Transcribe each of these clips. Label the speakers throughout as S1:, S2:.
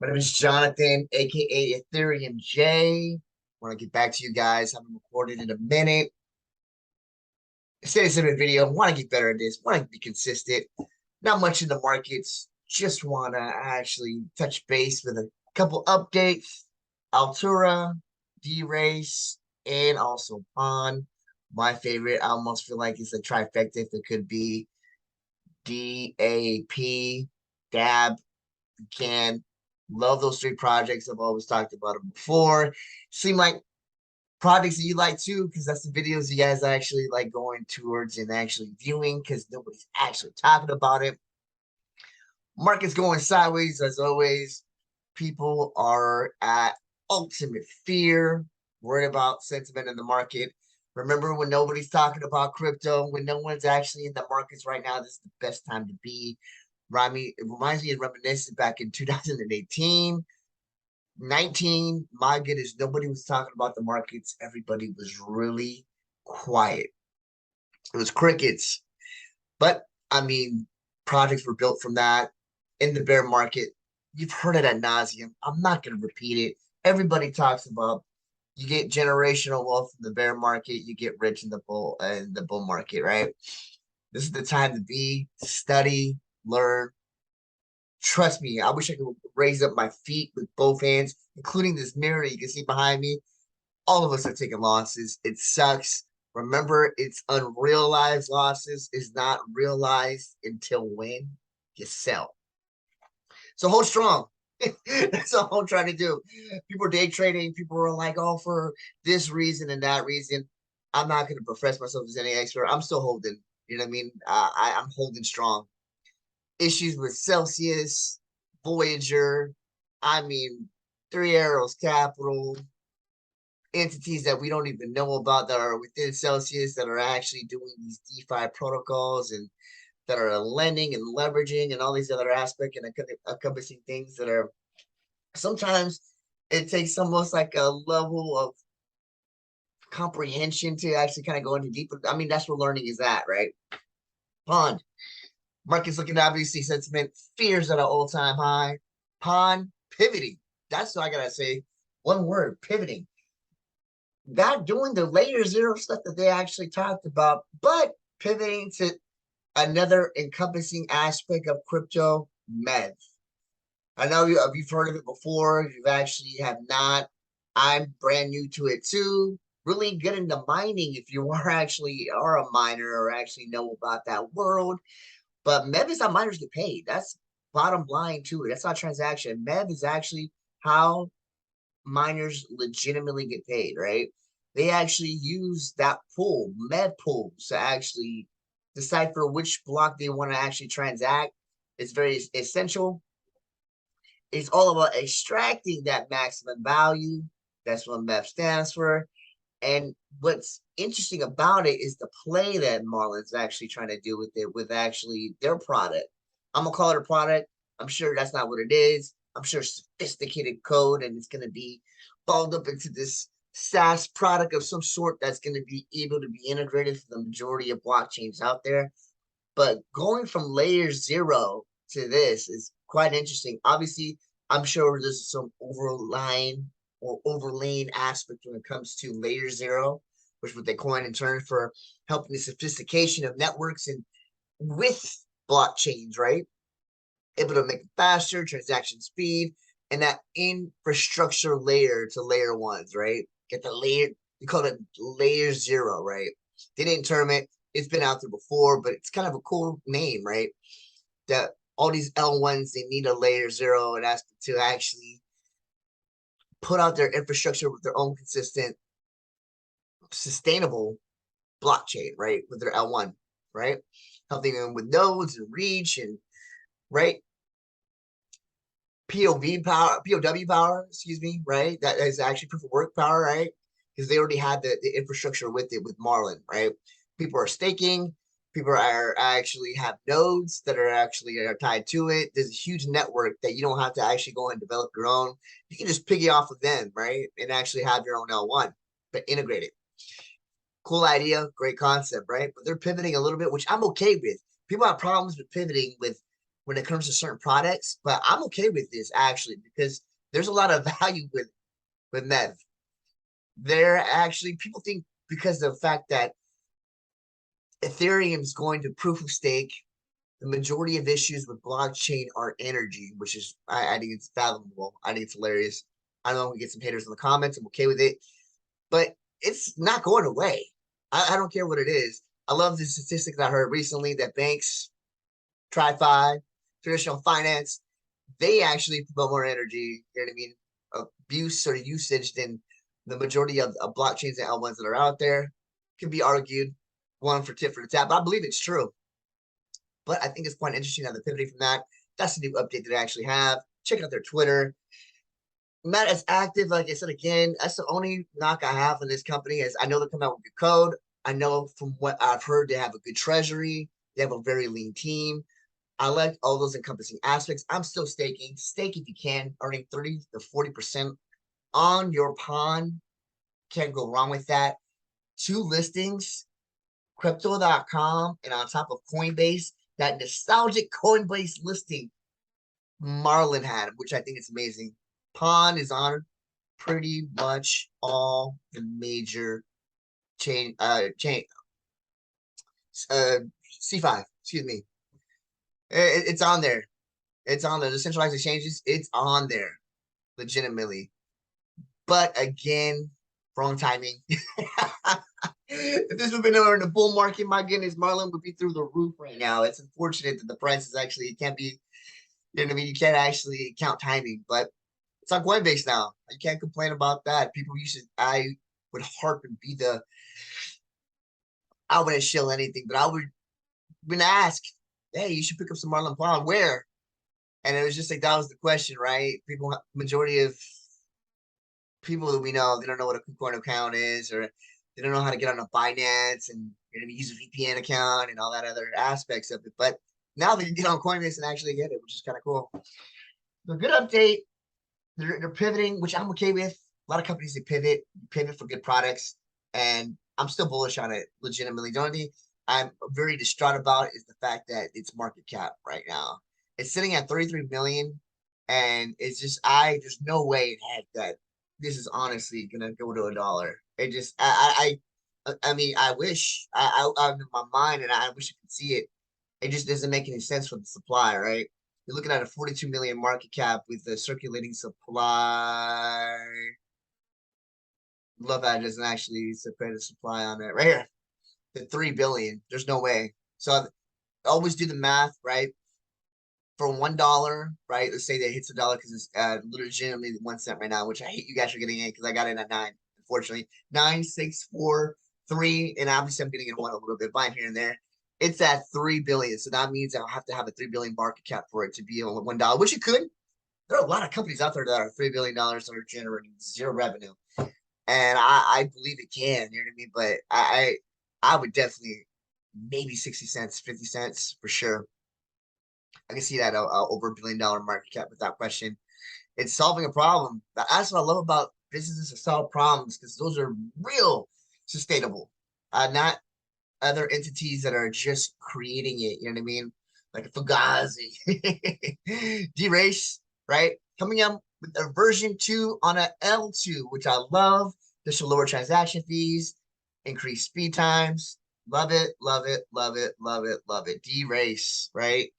S1: My name is Jonathan, aka Ethereum J. Want to get back to you guys. Haven't recorded in a minute. It's a video. Want to get better at this. Want to be consistent. Not much in the markets. Just want to actually touch base with a couple updates. Altura, Derace, and also Pawn. My favorite. I almost feel like it's a trifecta if it could be DAP, DAB, can. Love those three projects. I've always talked about them before. Seem like projects that you like too, because that's the videos you guys actually like going towards and actually viewing because nobody's actually talking about it. Market's going sideways as always. People are at ultimate fear, worried about sentiment in the market. Remember when nobody's talking about crypto, when no one's actually in the markets right now, this is the best time to be. It reminds me of reminiscent back in 2018, 19. My goodness, nobody was talking about the markets. Everybody was really quiet. It was crickets. But I mean, projects were built from that in the bear market. You've heard it ad nauseum. I'm not going to repeat it. Everybody talks about you get generational wealth in the bear market, you get rich in the bull market, right? This is the time to be, study, learn. Trust me, I wish I could raise up my feet with both hands, including this mirror you can see behind me. All of us are taking losses. It sucks. Remember, it's unrealized losses is not realized until when you sell. So hold strong. That's all I'm trying to do. People are day trading. People are like, oh, for this reason and that reason. I'm not going to profess myself as any expert. I'm still holding. You know what I mean? I'm holding strong. Issues with Celsius, Voyager. I mean, Three Arrows Capital, entities that we don't even know about that are within Celsius that are actually doing these DeFi protocols and that are lending and leveraging and all these other aspects and encompassing things that are sometimes it takes almost like a level of comprehension to actually kind of go into deeper. I mean, that's where learning is at, right? Pond. Market's looking obviously sentiment, fears at an all-time high. Pond pivoting. That's what I gotta say. One word, pivoting. Not doing the layer zero stuff that they actually talked about, but pivoting to another encompassing aspect of crypto, MEV. I know you've heard of it before. You've actually have not. I'm brand new to it too. Really good into mining if you are a miner or actually know about that world. But MEV is how miners get paid. That's bottom line to it. That's not transaction. MEV is actually how miners legitimately get paid, right? They actually use that pool, MEV pools, to actually decipher which block they want to actually transact. It's very essential. It's all about extracting that maximum value. That's what MEV stands for. And what's interesting about it is the play that Marlin's actually trying to do with it, with actually their product. I'm gonna call it a product. I'm sure that's not what it is. I'm sure sophisticated code, and it's gonna be balled up into this SaaS product of some sort that's gonna be able to be integrated for the majority of blockchains out there. But going from layer zero to this is quite interesting. Obviously, I'm sure there's some overlying or overlaying aspect when it comes to layer zero, which is what they coined in turn for helping the sophistication of networks and with blockchains, right? Able to make it faster, transaction speed, and that infrastructure layer to layer ones, right? Get the layer, you call it layer zero, right? They didn't term it. It's been out there before, but it's kind of a cool name, right? That all these L1s, they need a layer zero and ask to actually put out their infrastructure with their own consistent, sustainable blockchain, right? With their L1, right? Helping them with nodes and reach and right POW power, excuse me, right? That is actually proof of work power, right? Because they already had the infrastructure with it with Marlin, right? People are staking, people are actually have nodes that are tied to it. There's a huge network that you don't have to actually go and develop your own. You can just piggy off of them, right? And actually have your own L1, but integrate it. Cool idea, great concept, right? But they're pivoting a little bit, which I'm okay with. People have problems with pivoting with when it comes to certain products, but I'm okay with this actually because there's a lot of value with Mev. They're actually people think because of the fact that Ethereum is going to proof of stake. The majority of issues with blockchain are energy, which is I think it's fathomable. I think it's hilarious. I know we get some haters in the comments. I'm okay with it, but it's not going away. I don't care what it is. I love the statistics I heard recently that banks, TradFi, traditional finance, they actually promote more energy, you know what I mean, abuse or usage than the majority of blockchains and L1s that are out there. Can be argued one for tit for the tat, but I believe it's true. But I think it's quite interesting how they're pivoting from that. That's the new update that I actually have. Check out their Twitter. Not as active, like I said again. That's the only knock I have on this company is I know they're coming out with good code. I know from what I've heard, they have a good treasury. They have a very lean team. I like all those encompassing aspects. I'm still staking. Stake if you can, earning 30 to 40% on your pawn. Can't go wrong with that. 2 listings, crypto.com, and on top of Coinbase, that nostalgic Coinbase listing Marlin had, which I think is amazing. Pawn is on pretty much all the major chain C5, excuse me. It's on there. It's on the centralized exchanges. It's on there, legitimately. But again, wrong timing. If this would have been over in the bull market, my goodness, Marlin would be through the roof right now. It's unfortunate that the price is actually it can't be. You know what I mean? You can't actually count timing, but it's on Coinbase now. You can't complain about that. People used to. I would harp and be the. I wouldn't shill anything, but I would when asked, "Hey, you should pick up some Marlin Pawn. Where?" And it was just like that was the question, right? People, majority of people that we know, they don't know what a KuCoin account is, or they don't know how to get on a Binance and use a VPN account and all that other aspects of it. But now they can get on Coinbase and actually get it, which is kind of cool. So good update. They're pivoting, which I'm okay with. A lot of companies they pivot for good products, and I'm still bullish on it. Legitimately, the only thing I'm very distraught about is the fact that its market cap right now it's sitting at 33 million, and it's just there's no way in heck that this is honestly gonna go to $1. It just I mean I wish I'm in my mind and I wish I could see it. It just doesn't make any sense for the supply, right? You're looking at a 42 million market cap with the circulating supply. Love that it doesn't actually separate the supply on it right here. The 3 billion. There's no way. So I always do the math, right? For $1, right? Let's say that hits $1 because it's legitimately 1 cent right now, which I hate you guys for getting in because I got in at 9, unfortunately. 9, 6, 4, 3, and obviously I'm getting in one a little bit, buying here and there. It's at 3 billion. So that means I'll have to have a 3 billion market cap for it to be on $1, which you could. There are a lot of companies out there that are $3 billion that are generating zero revenue. And I believe it can, you know what I mean? But I would definitely maybe 60 cents, 50 cents for sure. I can see that over $1 billion market cap without question. It's solving a problem. That's what I love about businesses that solve problems because those are real sustainable, not other entities that are just creating it. You know what I mean? Like a Fugazi, Derace, right? Coming up with a version 2 on a L2, which I love. This will lower transaction fees, increase speed times. Love it, love it, love it, love it, love it. Derace, right?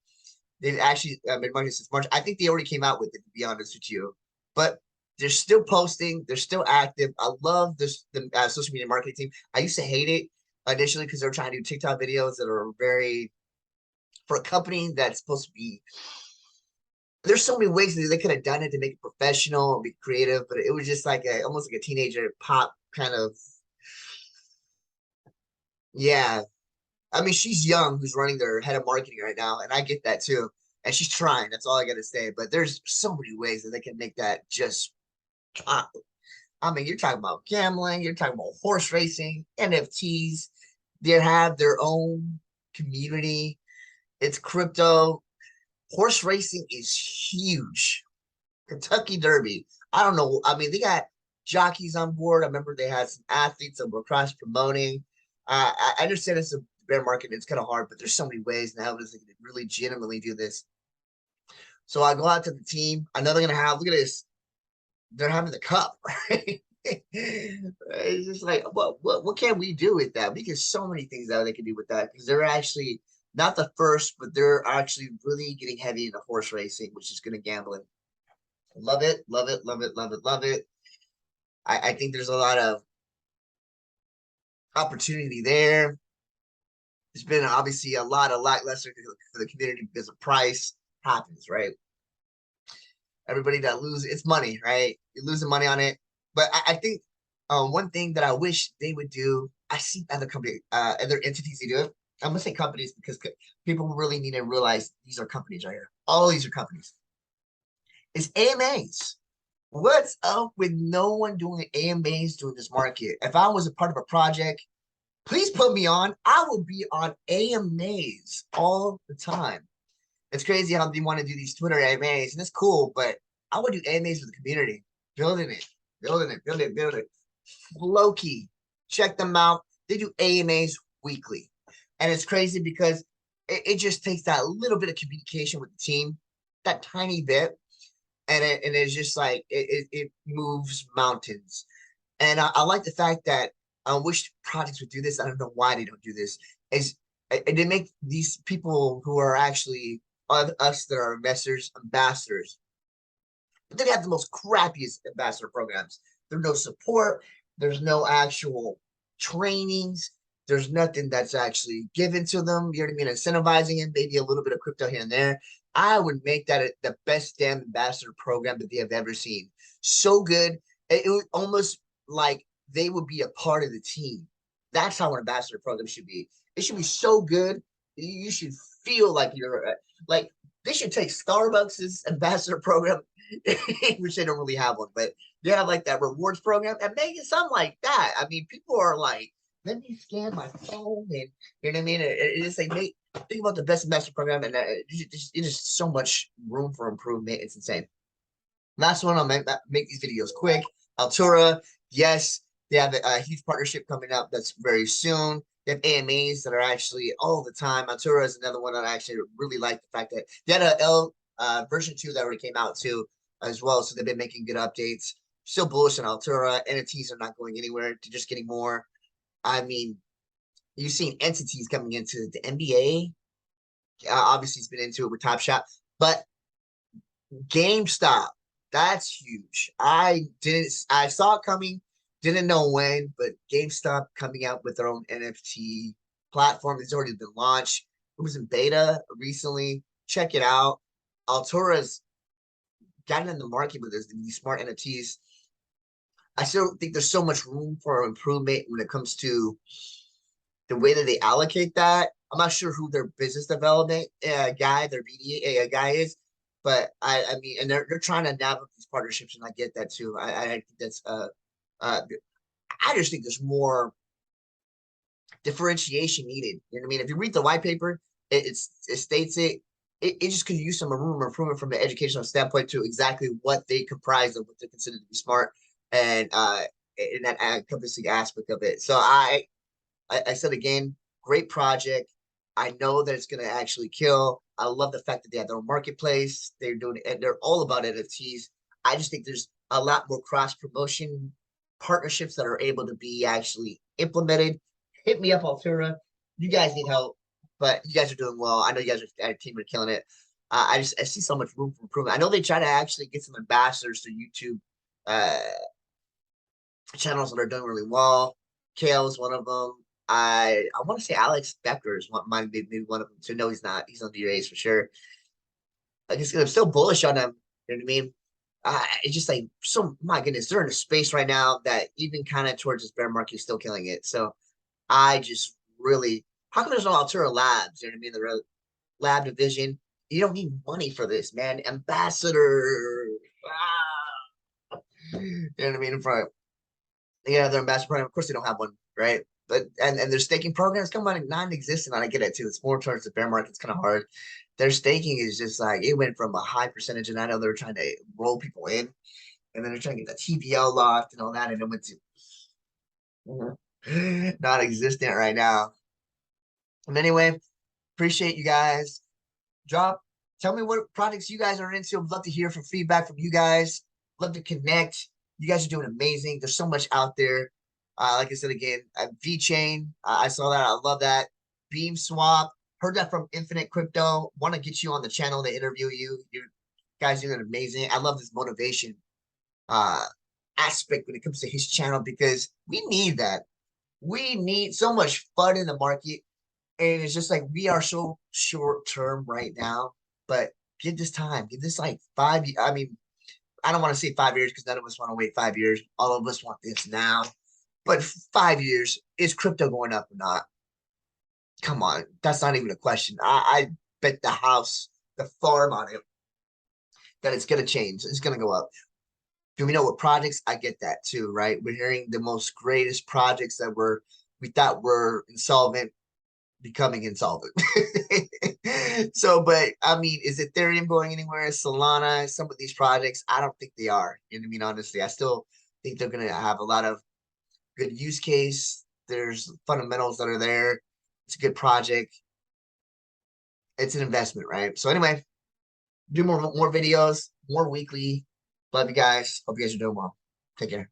S1: They actually been marketing since March. I think they already came out with it, to be honest with you. But they're still posting. They're still active. I love this the social media marketing team. I used to hate it initially because they were trying to do TikTok videos that are very for a company that's supposed to be. There's so many ways that they could have done it to make it professional and be creative, but it was just like almost like a teenager pop kind of. Yeah, I mean, she's young, who's running their head of marketing right now, and I get that too. And she's trying. That's all I got to say. But there's so many ways that they can make that just. I mean, you're talking about gambling, you're talking about horse racing, NFTs. They have their own community. It's crypto. Horse racing is huge. Kentucky Derby. I don't know. I mean, they got jockeys on board. I remember they had some athletes that were cross promoting. I understand it's a bear market. It's kind of hard, but there's so many ways now that they can really legitimately do this. So I go out to the team. I know they're gonna have. Look at this. They're having the cup, right? It's just like, what can we do with that? We get so many things that they can do with that because they're actually not the first, but they're actually really getting heavy into horse racing, which is going to gambling. Love it, love it, love it, love it, love it. I think there's a lot of opportunity there. There's been obviously a lot of lackluster for the community because of price happens, right? Everybody that loses, it's money, right? You're losing money on it. But I think one thing that I wish they would do, I see other company, other entities they do it. I'm gonna say companies because people really need to realize these are companies right here. All these are companies. It's AMAs. What's up with no one doing AMAs during this market? If I was a part of a project, please put me on. I will be on AMAs all the time. It's crazy how they want to do these Twitter AMAs, and it's cool, but I would do AMAs with the community, building it, building it, building it, building it. Loki, check them out. They do AMAs weekly, and it's crazy because it just takes that little bit of communication with the team, that tiny bit, and it's just like it moves mountains. And I like the fact that I wish projects would do this. I don't know why they don't do this. Is they make these people who are actually us that are investors ambassadors, but they have the most crappiest ambassador programs. There's no support. There's no actual trainings. There's nothing that's actually given to them. You know what I mean? Incentivizing it, maybe a little bit of crypto here and there. I would make that the best damn ambassador program that they have ever seen. So good. It would almost like they would be a part of the team. That's how an ambassador program should be. It should be so good. You should feel like you're like they should take Starbucks' ambassador program, which they don't really have one, but they have like that rewards program and make it something like that. I mean, people are like, let me scan my phone, and you know what I mean. It just like think about the best ambassador program, and it's just so much room for improvement. It's insane. Last one, I'll make these videos quick. Altura, yes, they have a huge partnership coming up that's very soon. They have AMAs that are actually all the time. Altura is another one that I actually really like the fact that they had a L version 2 that already came out too as well. So they've been making good updates. Still bullish on Altura. NFTs are not going anywhere. They're just getting more. I mean, you've seen entities coming into the NBA. Obviously, he's been into it with Top Shot, but GameStop, that's huge. I saw it coming, didn't know when, but GameStop coming out with their own NFT platform. It's already been launched. It was in beta recently. Check it out. Altura's gotten in the market with these smart NFTs. I still think there's so much room for improvement when it comes to the way that they allocate that. I'm not sure who their business development guy, their BDA guy is, but I mean, and they're trying to navigate these partnerships, and I get that too. I think that's uh, I just think there's more differentiation needed. You know what I mean? If you read the white paper, it states it just could use some room improvement from an educational standpoint to exactly what they comprise of, what they consider to be smart, and in that encompassing aspect of it. So I said again, great project. I know that it's going to actually kill. I love the fact that they have their own marketplace. They're doing it, and they're all about NFTs. I just think there's a lot more cross promotion partnerships that are able to be actually implemented. Hit me up, Altura. You guys need help, but you guys are doing well. I know you guys are a team are killing it. I see so much room for improvement. I know they try to actually get some ambassadors to YouTube uh, channels that are doing really well. Kale is one of them. I want to say Alex Becker is one, might be maybe one of them. So no, he's not. He's on Derace for sure. Like I'm still bullish on him. You know what I mean? It's just like so. My goodness, they're in a space right now that even kind of towards this bear market is still killing it. So I just really, how come there's no Altura Labs? You know what I mean? The lab division. You don't need money for this, man. Ambassador. You know what I mean? In front they have their ambassador program. Of course, they don't have one, right? But and their staking programs come on non-existent. And I get it too. It's more towards the bear market. It's kind of hard. Their staking is just like it went from a high percentage, and I know they're trying to roll people in, and then they're trying to get the TVL locked and all that, and it went to non-existent right now. And anyway, appreciate you guys. Drop Tell me what projects you guys are into. I'd love to hear from feedback from you guys. Love to connect. You guys are doing amazing. There's so much out there. Like I said again, VeChain. I saw that. I love that. Beam Swap. Heard that from Infinite Crypto. Want to get you on the channel to interview you. You guys doing amazing. I love this motivation uh aspect when it comes to his channel because we need that. We need so much fun in the market. And it's just like we are so short term right now, but give this time, give this like 5 years. I mean, I don't want to say 5 years because none of us want to wait 5 years. All of us want this now. But 5 years, is crypto going up or not? Come on, that's not even a question. I bet the house, the farm on it, that it's gonna change. It's gonna go up. Do we know what projects? I get that too, right? We're hearing the most greatest projects that we thought were insolvent becoming insolvent. So, but I mean, is Ethereum going anywhere? Solana, some of these projects, I don't think they are. You know what I mean? Honestly, I still think they're going to have a lot of good use case. There's fundamentals that are there. It's a good project. It's an investment, right? So anyway, do more videos, more weekly. Love you guys. Hope you guys are doing well. Take care.